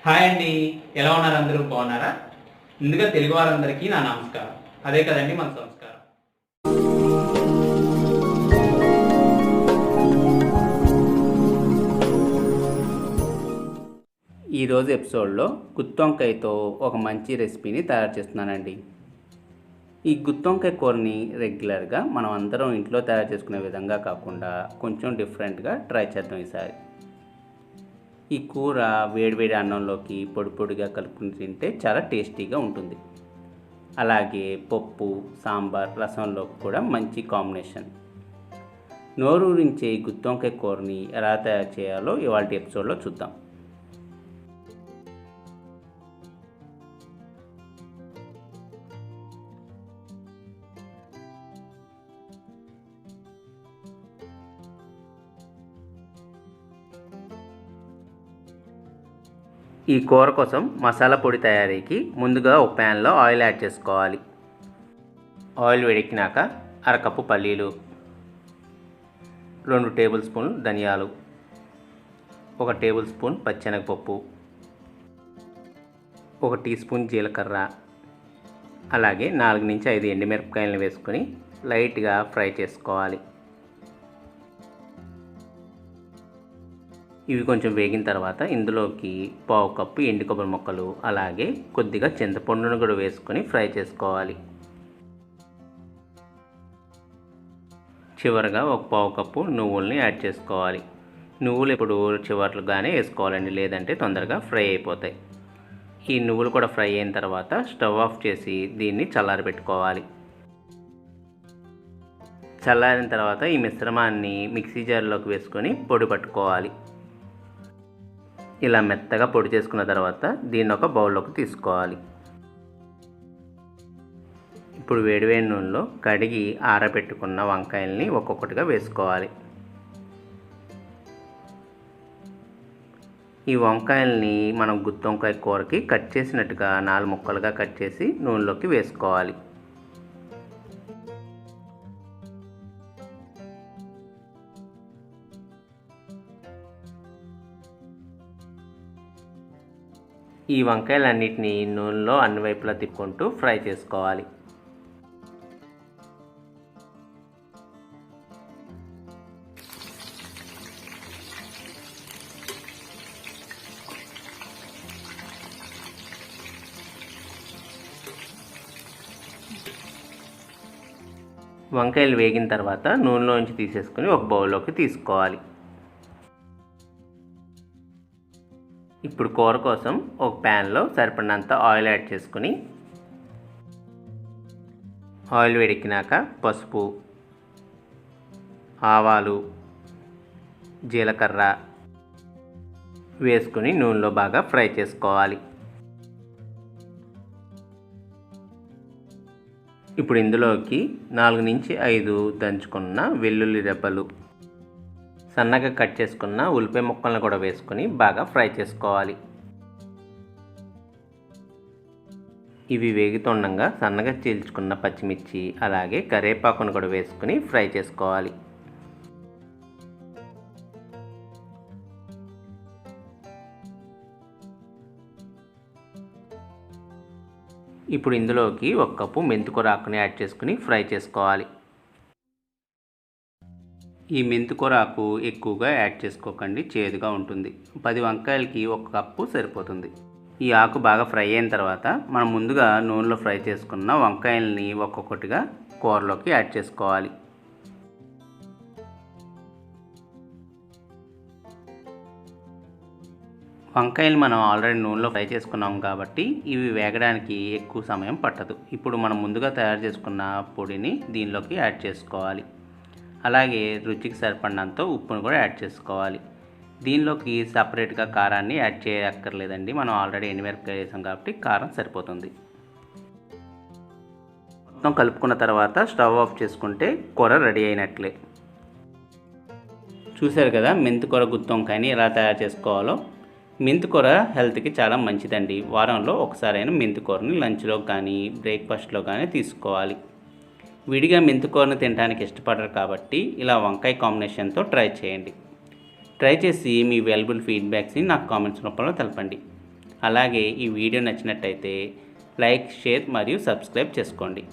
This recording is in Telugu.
హాయ్ అండి, ఎలా ఉన్నారు? అందరూ బాగున్నారా? ముందుగా తెలుగు వారందరికీ నా నమస్కారం. అదే కదండి మన సంస్కారం. ఈరోజు ఎపిసోడ్లో గుత్తొంకాయతో ఒక మంచి రెసిపీని తయారు చేస్తున్నానండి. ఈ గుత్తొంకాయ కూరని రెగ్యులర్గా మనం అందరం ఇంట్లో తయారు చేసుకునే విధంగా కాకుండా కొంచెం డిఫరెంట్గా ట్రై చేద్దాం ఈసారి. ఈ కూర వేడివేడి అన్నంలోకి పొడి పొడిగా కలుపుకుని తింటే చాలా టేస్టీగా ఉంటుంది. అలాగే పప్పు, సాంబార్, రసంలోకి కూడా మంచి కాంబినేషన్. నోరూరించే గుత్తొంకాయ కూరని ఎలా తయారు చేయాలో ఇవాళ ఎపిసోడ్లో చూద్దాం. ఈ కూర కోసం మసాలా పొడి తయారీకి ముందుగా ఒక ప్యాన్లో ఆయిల్ యాడ్ చేసుకోవాలి. ఆయిల్ వేడెక్కినాక అరకప్పు పల్లీలు, 2 టేబుల్ స్పూన్ ధనియాలు, 1 టేబుల్ స్పూన్ పచ్చెనగపప్పు, 1 టీ స్పూన్ జీలకర్ర, అలాగే 4 నుంచి 5 ఎండుమిరపకాయలను వేసుకొని లైట్గా ఫ్రై చేసుకోవాలి. ఇవి కొంచెం వేగిన తర్వాత ఇందులోకి 1/2 కప్పు ఎండు కొబ్బరి ముక్కలు, అలాగే కొద్దిగా చింతపండును కూడా వేసుకొని ఫ్రై చేసుకోవాలి. చివరగా 1/2 కప్పు నువ్వుల్ని యాడ్ చేసుకోవాలి. నువ్వులు ఇప్పుడు చివర్లుగానే వేసుకోవాలండి, లేదంటే తొందరగా ఫ్రై అయిపోతాయి. ఈ నువ్వులు కూడా ఫ్రై అయిన తర్వాత స్టవ్ ఆఫ్ చేసి దీన్ని చల్లారబెట్టుకోవాలి. చల్లారిన తర్వాత ఈ మిశ్రమాన్ని మిక్సీ జార్లోకి వేసుకొని పొడి పట్టుకోవాలి. ఇలా మెత్తగా పొడి చేసుకున్న తర్వాత దీన్ని ఒక బౌల్లోకి తీసుకోవాలి. ఇప్పుడు వేడివేడి నూనెలో కడిగి ఆరబెట్టుకున్న వంకాయల్ని ఒక్కొక్కటిగా వేసుకోవాలి. ఈ వంకాయల్ని మనం గుత్తొంకాయ కూరకి కట్ చేసినట్టుగా 4 ముక్కలుగా కట్ చేసి నూనెలోకి వేసుకోవాలి. ఈ వంకాయలన్నిటినీ నూనెలో అన్ని వైపులా తిప్పుకుంటూ ఫ్రై చేసుకోవాలి. వంకాయలు వేగిన తర్వాత నూనెలోంచి తీసేసుకుని ఒక బౌల్లోకి తీసుకోవాలి. ఇప్పుడు కూర కోసం ఒక ప్యాన్లో సరిపడినంత ఆయిల్ యాడ్ చేసుకుని ఆయిల్ వేడెక్కినాక పసుపు, ఆవాలు, జీలకర్ర వేసుకుని నూనెలో బాగా ఫ్రై చేసుకోవాలి. ఇప్పుడు ఇందులోకి 4 నుంచి 5 దంచుకున్న వెల్లుల్లి రెబ్బలు, సన్నగా కట్ చేసుకున్న ఉల్లిపాయ ముక్కలను కూడా వేసుకొని బాగా ఫ్రై చేసుకోవాలి. ఇవి వేగుతుండగా సన్నగా చీల్చుకున్న పచ్చిమిర్చి, అలాగే కరివేపాకును కూడా వేసుకొని ఫ్రై చేసుకోవాలి. ఇప్పుడు ఇందులోకి 1 కప్పు మెంతికూర ఆకుని యాడ్ చేసుకుని ఫ్రై చేసుకోవాలి. ఈ మెంతికూర ఆకు ఎక్కువగా యాడ్ చేసుకోకండి, చేదుగా ఉంటుంది. 10 వంకాయలకి 1 కప్పు సరిపోతుంది. ఈ ఆకు బాగా ఫ్రై అయిన తర్వాత మనం ముందుగా నూనెలో ఫ్రై చేసుకున్న వంకాయల్ని ఒక్కొక్కటిగా కూరలోకి యాడ్ చేసుకోవాలి. వంకాయలు మనం ఆల్రెడీ నూనెలో ఫ్రై చేసుకున్నాం కాబట్టి ఇవి వేగడానికి ఎక్కువ సమయం పట్టదు. ఇప్పుడు మనం ముందుగా తయారు చేసుకున్న పొడిని దీనిలోకి యాడ్ చేసుకోవాలి. అలాగే రుచికి సరిపడినంత ఉప్పును కూడా యాడ్ చేసుకోవాలి. దీనిలోకి సపరేట్గా కారాన్ని యాడ్ చేయక్కర్లేదండి, మనం ఆల్రెడీ ఎండుమిరపకాయ వేసాం కాబట్టి కారం సరిపోతుంది. మొత్తం కలుపుకున్న తర్వాత స్టవ్ ఆఫ్ చేసుకుంటే కూర రెడీ అయినట్లే. చూశారు కదా మెంతికూర గుత్తొంకాయని ఎలా తయారు చేసుకోవాలో. మెంతికూర హెల్త్కి చాలా మంచిదండి. వారంలో ఒకసారైనా మెంతికూరని లంచ్లో కానీ బ్రేక్ఫాస్ట్లో కానీ తీసుకోవాలి. విడిగా మెంతికూరను తినడానికి ఇష్టపడరు కాబట్టి ఇలా వంకాయ కాంబినేషన్తో ట్రై చేయండి. ట్రై చేసి మీ వాల్యుబుల్ ఫీడ్బ్యాక్స్ని నాకు కామెంట్స్ రూపంలో తెలపండి. అలాగే ఈ వీడియో నచ్చినట్టయితే లైక్, షేర్ మరియు సబ్స్క్రైబ్ చేసుకోండి.